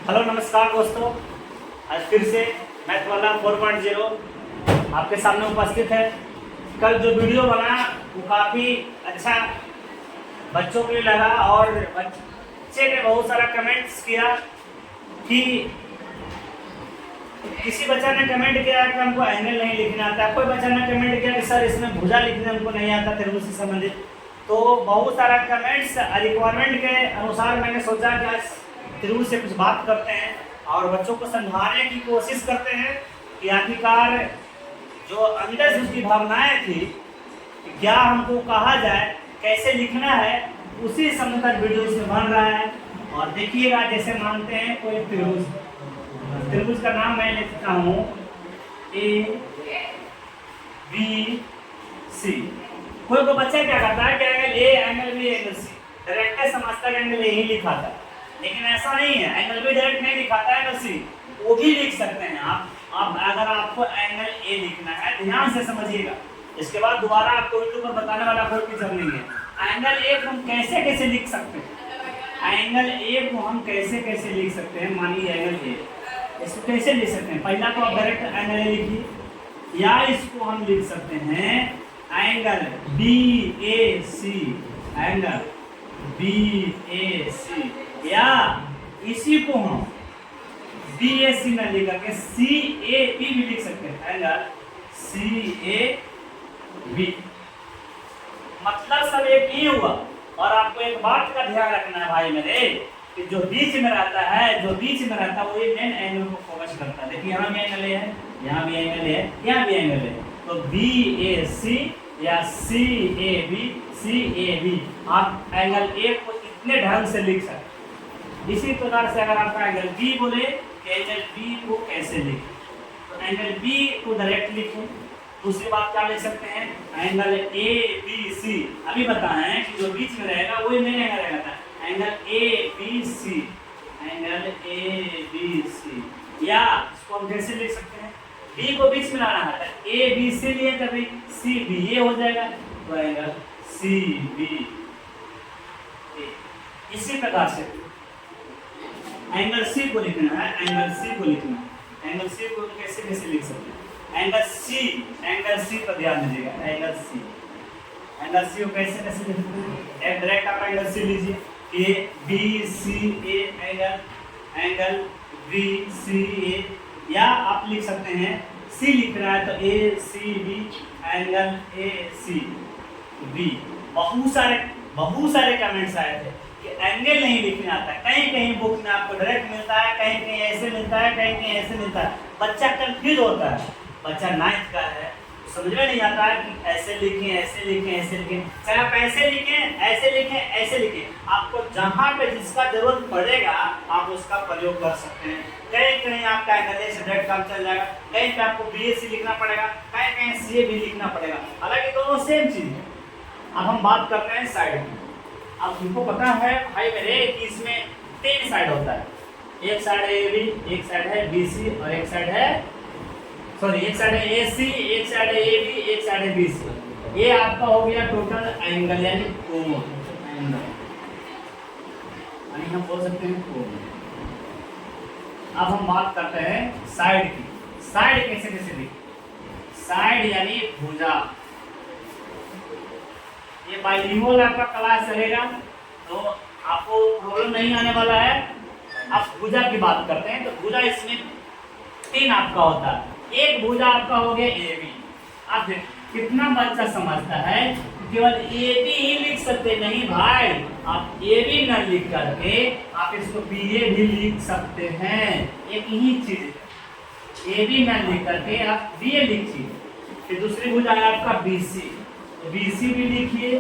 Hello नमस्कार दोस्तों, आज फिर से मैथ वाला 4.0 आपके सामने उपस्थित है। कल जो वीडियो बना वो काफ़ी अच्छा बच्चों के लिए लगा और बच्चे ने बहुत सारा कमेंट्स किया कि किसी बच्चा ने कमेंट किया कि हमको एंगल नहीं लिखना आता, कोई बच्चा ने कमेंट किया कि सर इसमें भुजा लिखने हमको नहीं आता त्रिभुज से संबंधित। तो बहुत सारा कमेंट्स रिक्वायरमेंट के अनुसार मैंने सोचा कि आज त्रिभुज से कुछ बात करते हैं और बच्चों को समझाने की कोशिश करते हैं कि आखिरकार जो अंदर से उसकी भावनाएं थी कि क्या हमको कहा जाए, कैसे लिखना है, उसी समय तक वीडियो इसमें बन रहा है। और देखिएगा, जैसे मानते हैं कोई त्रिभुज का नाम मैं लिखता हूँ ए बी सी। कोई बच्चा क्या करता है कि angle A angle B angle C direct समझता है, एंगल ए ही लिखा था, लेकिन ऐसा नहीं है। एंगल बी डायरेक्ट नहीं लिखाता है, एंगल सी वो भी लिख सकते हैं आप। अगर आपको एंगल ए लिखना है, ध्यान से समझिएगा, इसके बाद दोबारा आपको यूट्यूब पर बताने वाला कोई टीचर नहीं है। एंगल ए को हम कैसे कैसे लिख सकते हैं, एंगल ए को हम कैसे कैसे लिख सकते हैं। मानिए एंगल ए, इसको कैसे लिख सकते हैं। पहला तो आप डायरेक्ट एंगल ए लिखिए, या इसको हम लिख सकते हैं एंगल बी ए सी, एंगल बी ए सी, या इसी को हम बी ए सी में लिख करके सी ए बी भी लिख सकते हैं, एंगल सी ए बी। मतलब सब एक ही हुआ। और आपको एक बात का ध्यान रखना है भाई मेरे, कि जो बीच में रहता है, वो ये मेन एंगल को फोकस करता है। देखिए यहाँ भी एंगल है, यहाँ भी एंगल है, यहाँ भी एंगल है। तो बी ए सी या सी ए बी आप एंगल ए को इतने ढंग से लिख सकते हैं। इसी प्रकार से अगर आपका एंगल बी बोले कि एंगल बी को कैसे लिखें, तो एंगल बी को डायरेक्ट लिखें। दूसरी बात क्या लिख सकते हैं, एंगल ए बी सी। अभी बताएं कि जो बीच में रहेगा वही मेन एंगल रहेगा, angle A B C, angle A B C. या इसको हम कैसे लिख सकते हैं, बी को बीच में लाना है, ए बी सी लिए तभी सी बी ये हो जाएगा, तो एंगल सी बी। इसी प्रकार से एंगल सी को लिखना है, एंगल सी को लिखना है। एंगल सी को कैसे कैसे लिख सकते हैं, एंगल सी पर ध्यान दीजिएगा। एंगल सी को कैसे कैसे लिखते हैं, एक डायरेक्ट आप एंगल सी लीजिए, A B C A angle B C A, या आप लिख सकते हैं सी लिख रहा है तो A C B, angle A C B. बहुत सारे कमेंट्स आए थे कि एंगल नहीं लिखना आता है। कहीं कहीं बुक में आपको डायरेक्ट मिलता है, कहीं कहीं ऐसे मिलता है, कहीं कहीं ऐसे मिलता है। बच्चा कंफ्यूज होता है, बच्चा 9th का है, समझ में नहीं आता है कि ऐसे लिखें, ऐसे लिखें, ऐसे लिखें। चाहे आप ऐसे लिखें, ऐसे लिखें, ऐसे लिखें, आपको जहाँ पे जिसका जरूरत पड़ेगा आप उसका प्रयोग कर सकते हैं। कहीं कहीं आपका एंगल ए से डायरेक्ट काम चल जाएगा, कहीं पे आपको बी ए सी लिखना पड़ेगा, कहीं कहीं सी ए बी लिखना पड़ेगा। हालांकि दोनों सेम चीज है। अब हम बात करते हैं साइड की। अब तुमको पता है भाई मेरे कि इसमें 3 साइड होता है, एक साइड है ए बी, एक साइड है बी सी, और एक साइड है एक साइड है ए सी, एक साइड है ए बी, एक साइड है बी सी। ये आपका हो गया टोटल एंगल, यानी कोण एंगल, यानी हम बोल सकते हैं कोण। अब हम बात करते हैं साइड की। साइड कैसे कैसे लिखें, साइड यानी भुजा। ये बाइलिंगुअल आपका क्लास रहेगा तो आपको प्रॉब्लम नहीं आने वाला है। आप भुजा की बात करते हैं तो भुजा इसमें 3 आपका होता है। एक भुजा आपका हो गया ए बी। आप कितना बच्चा समझता है केवल ए बी ही लिख सकते नहीं भाई, आप ए बी न लिख करके आप इसको बी ए भी लिख सकते हैं। एक ही चीज है, ए बी न लिख करके आप बी ए लिखिए। फिर दूसरी भुजा है आपका बी सी, बी सी भी लिखिए,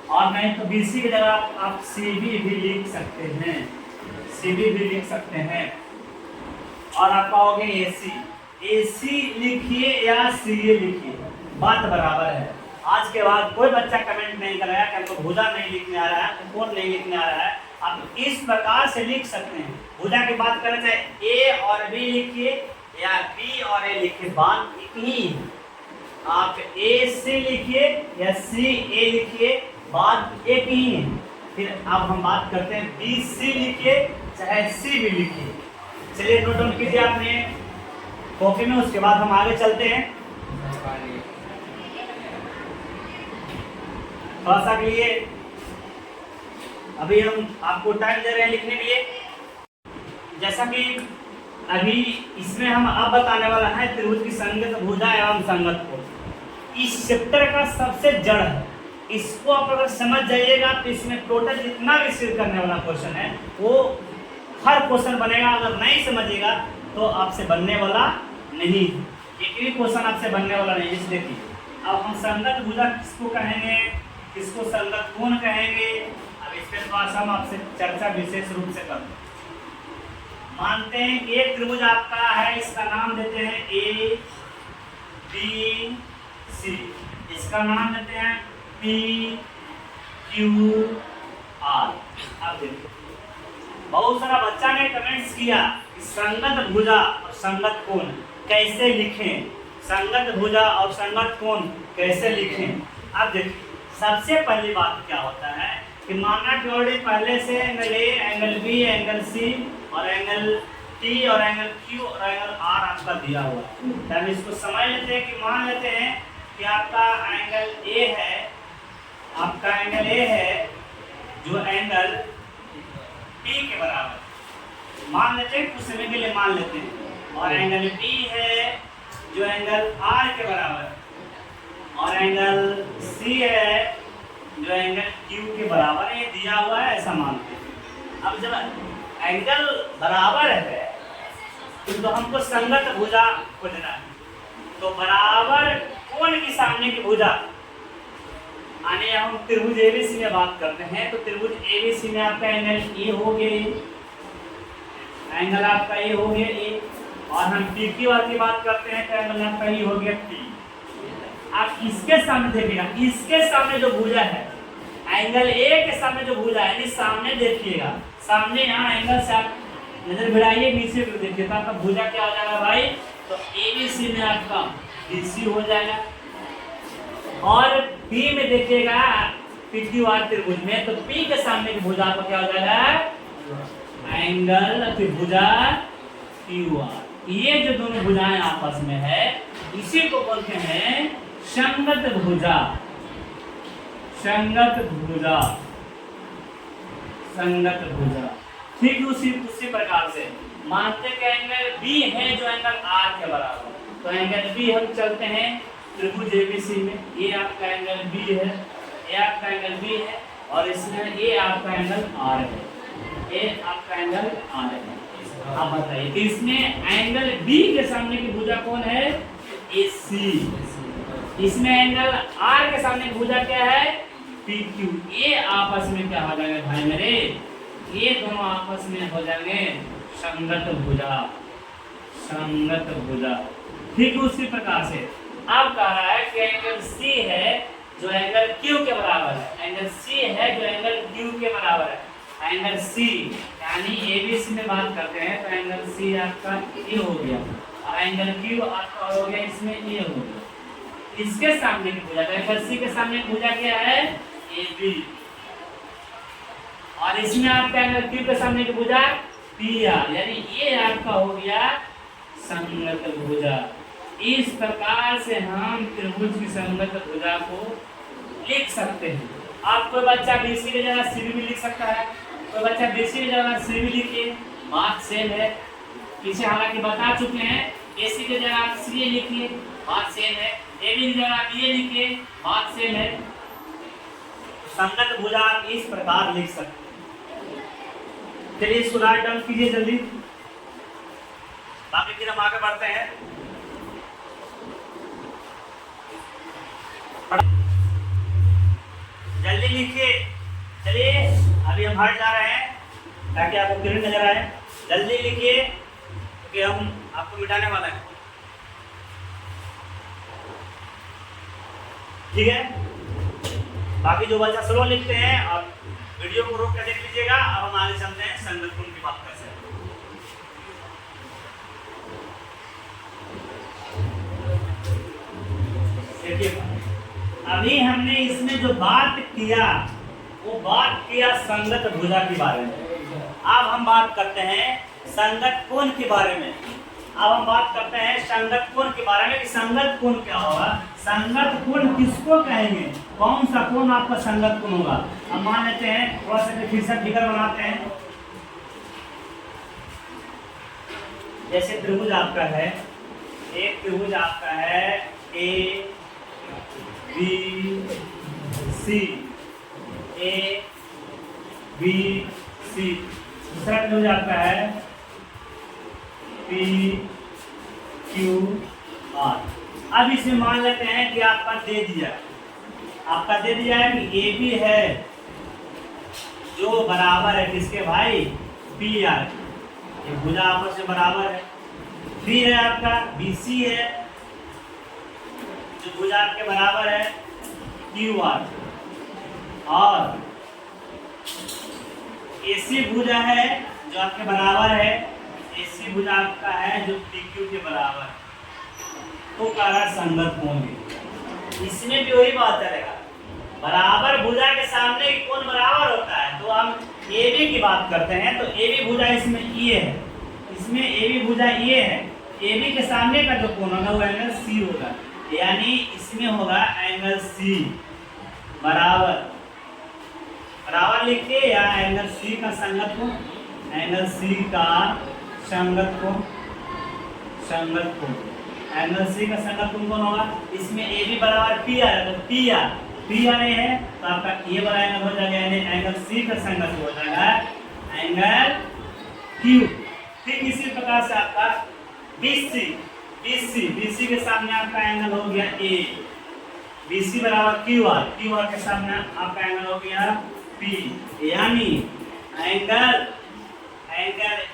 और नहीं तो बी सी की जगह आप सी बी भी लिख सकते हैं, सी बी भी लिख सकते हैं। और आपका हो गया ए सी, ए सी लिखिए या सी ए लिखिए, बात बराबर है। आज के बाद कोई बच्चा कमेंट नहीं करेगा कि हमको भुजा नहीं लिखने आ रहा है, कोण नहीं लिखने आ रहा है। आप इस प्रकार से लिख सकते हैं। भुजा की बात करें चाहे ए और बी लिखिए या बी और ए लिखिए, बात एक ही। आप ए सी लिखिए या सी ए लिखिए, बात एक ही है। फिर अब हम बात करते हैं बी सी लिखिए चाहे सी भी लिखिए। चलिए नोट डाउन कीजिए आपने कॉपी में, उसके बाद हम आगे चलते हैं। थोड़ा सा के लिए अभी हम आपको टाइम दे रहे हैं लिखने के लिए। जैसा कि अभी इसमें हम अब बताने वाला है त्रिभुज की संगत भुजा एवं संगत कोण। इस चैप्टर का सबसे जड़ है, इसको आप अगर समझ जाइएगा तो इसमें टोटल जितना भी सिर करने वाला क्वेश्चन है वो हर क्वेश्चन बनेगा। अगर नहीं समझिएगा तो आपसे बनने वाला नहीं, एक भी क्वेश्चन आपसे बनने वाला नहीं। जैसे देखिए अब हम संगत भुजा किसको कहेंगे, किसको संगत कोण कहेंगे, अब इस पर थोड़ा सा हम आपसे चर्चा विशेष रूप से करते हैं। मानते हैं कि एक त्रिभुज आपका है, इसका नाम देते हैं ए बी सी, इसका नाम देते हैं पी क्यू आर। अब देखिए बहुत सारा बच्चा ने कमेंट्स किया कि संगत भुजा और संगत कोण कैसे लिखें, संगत भुजा और संगत कोण कैसे लिखें। अब देखिए सबसे पहली बात क्या होता है कि माना कि ऑलरेडी पहले से angle A, angle B, angle C और एंगल टी और एंगल क्यू और एंगल आर आपका दिया हुआ है। तो हम इसको समझ लेते हैं कि मान लेते हैं कि आपका एंगल ए है, आपका एंगल ए है जो एंगल टी के बराबर मान लेते हैं, कुछ समय के लिए मान लेते हैं, और एंगल बी है जो एंगल आर के बराबर, और एंगल सी है जो एंगल क्यू के बराबर है, ये दिया हुआ है ऐसा मानते हैं। अब जब एंगल बराबर है तो हमको संगत भुजा खोजना है, तो बराबर कोण की सामने की भुजा आने हम त्रिभुज एबीसी में बात करते हैं। तो त्रिभुज एबीसी में आपका एंगल ए हो गया, एंगल आपका ए हो गया ए, और हम पी क्यू आर की बात करते हैं तो एंगल आपका ए हो गया टी। आप इसके सामने देखिएगा, इसके सामने जो भुजा है एंगल ए के सामने जो भुजा है यानी सामने देखिएगा, सामने यहाँ एंगल से आप नजर भिड़ाइए नीचे को देखिए तो आपका भुजा क्या हो जाएगा भाई, तो एबीसी में आपका बीसी हो जाएगा। और पी में देखिएगा पीक्यूआर त्रिभुज में तो पी के सामने की भुजा आपका क्या हो जाएगा, एंगल त्रिभुजा क्यूआर। ये जो दोनों भुजाएं आपस में है इसी को बोलते हैं संगत भुजा, संगत भुजा, संगत भुजा। ठीक उसी प्रकार से मानते हैं एंगल बी है जो एंगल आर के बराबर, तो एंगल बी हम चलते हैं त्रिभुज एबीसी में, ये आपका एंगल बी है, ये आपका एंगल बी है, और इसमें ये आपका एंगल आर है, ये आपका एंगल आर है। आप बताइए कि इसमें एंगल बी के सामने की भुजा कौन है, ए सी। इसमें एंगल आर के सामने की भुजा क्या है, पी क्यू। ये आपस में क्या हो जाएगा भाई मेरे, ये दोनों आपस में हो जाएंगे संगत भुजा, संगत भुजा। ठीक उसी प्रकार से अब कह रहा है कि एंगल सी है जो एंगल क्यू के बराबर है, एंगल सी है जो एंगल क्यू के बराबर है। एंगल सी यानी एबीसी में बात करते हैं तो एंगल सी आपका ए हो गया और एंगल क्यू आपका हो गया इसमें ए हो गया। इसके सामने की भुजा, एंगल सी के सामने की भुजा क्या है, ए बी, और इसमें आपका एंगल क्यू के सामने की भुजा पी आर, यानी ये आपका हो गया संगत भुजा। इस प्रकार से हम त्रिभुज की संगत भुजा को लिख सकते हैं। आप कोई बच्चा बीसी की जगह सी भी लिख सकता है, कोई बच्चा बीसी की जगह सी भी लिखिए, बात सेम है। पीछे हालांकि बता चुके हैं, एसी की जगह आप सी लिखिए, बात सेम है। एबी की जगह आप ये लिखिए, बात सेम है। संगत भुजा आप इस प्रकार लिख सकते हैं। चलिए इसको राइट डाउन कीजिए जल्दी, बाकी फिर हम आगे बढ़ते हैं। जल्दी लिखिए, चलिए अभी हम हट जा रहे हैं ताकि आपको क्लियर नजर आए। जल्दी लिखिए क्योंकि हम आपको मिटाने वाला है, ठीक है। बाकी जो बच्चा स्लो लिखते हैं और वीडियो को रोक कर देख लीजिएगा। अब हम आगे चलते हैं संगत कोण की बात करते हैं। देखिए अभी हमने इसमें जो बात किया वो बात किया संगत भुजा के बारे में। अब हम बात करते हैं संगत कोण के बारे में। अब हम बात करते हैं संगत कोण के बारे में कि संगत कोण क्या होगा। संगत कोण किसको कहेंगे, कौन सा कोण आपका संगत कोण होगा। अब मान लेते हैं, थोड़ा सा फिर से फिगर बनाते हैं। जैसे त्रिभुज आपका है, एक त्रिभुज आपका है ए बी सी, ए बी सी। दूसरा त्रिभुज आपका है पी क्यू आर। अब इसमें मान लेते हैं कि आपका दे दिया है कि ए बी है जो बराबर है किसके भाई, पी आर। ये भुजा आपस में बराबर है। फिर है आपका बी सी है जो भुजा आपके बराबर है क्यू आर, और एसी भुजा है जो आपके बराबर है, एसी भुजा आपका है जो पीक्यू के बराबर है। तो कारण संगत कोण है। इसमें भी वही बात चलेगा, बराबर भुजा के सामने कोण बराबर होता है। तो हम ए बी की बात करते हैं, तो ए बी भुजा इसमें ये है, इसमें ए बी भुजा ये है। ए बी के सामने का जो कोण होगा वो एंगल सी होगा, यानी इसमें होगा एंगल सी बराबर लिखिए, या एंगल सी का संगत कोण, एंगल सी का संगत कोण, एंगल सी का संगत कोण कौन होगा। इसमें ए बी बराबर पी आर है, तो पी आर है तो आपका ये वाला एंगल हो जाएगा, यानी एंगल सी का संगत हो जाएगा एंगल क्यू। ठीक इसी प्रकार से आपका BC के सामने आपका एंगल हो गया ए, BC बराबर क्यू आर के सामने आपका एंगल हो गया P, यानी एंगल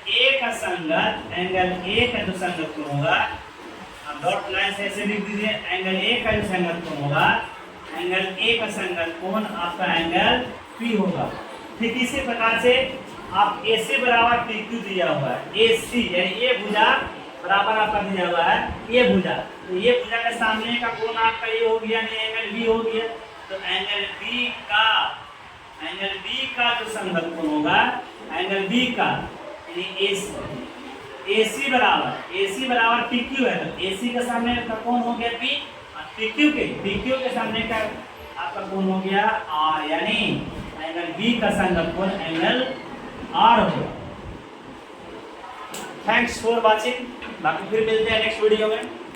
ए का जो संगत कोण होगा, अब डॉट लाइन से ऐसे लिख दीजिए, एंगल ए का जो संगत कोण होगा, एंगल ए का संगत कोण आपका एंगल P होगा। ठीक इसी प्रकार से आप AC बराबर PQ दिया हुआ है, AC यानी ये भुजा बराबर आपका दिया हुआ है ये भुजा, तो ये भुजा के सामने का कोण आपका ये हो गया, नहीं एंगल B हो गया। तो एंगल B का जो संगत कोण होगा, एंगल B का यानी AC बराबर PQ है, तो AC के सामने का कोण हो गया P, और PQ के सामने का आपका कोण हो गया R, यानी एंगल B का संगत कोण एंगल R होगा। थैंक्स फॉर वाचिंग, बाकी फिर मिलते हैं नेक्स्ट वीडियो में।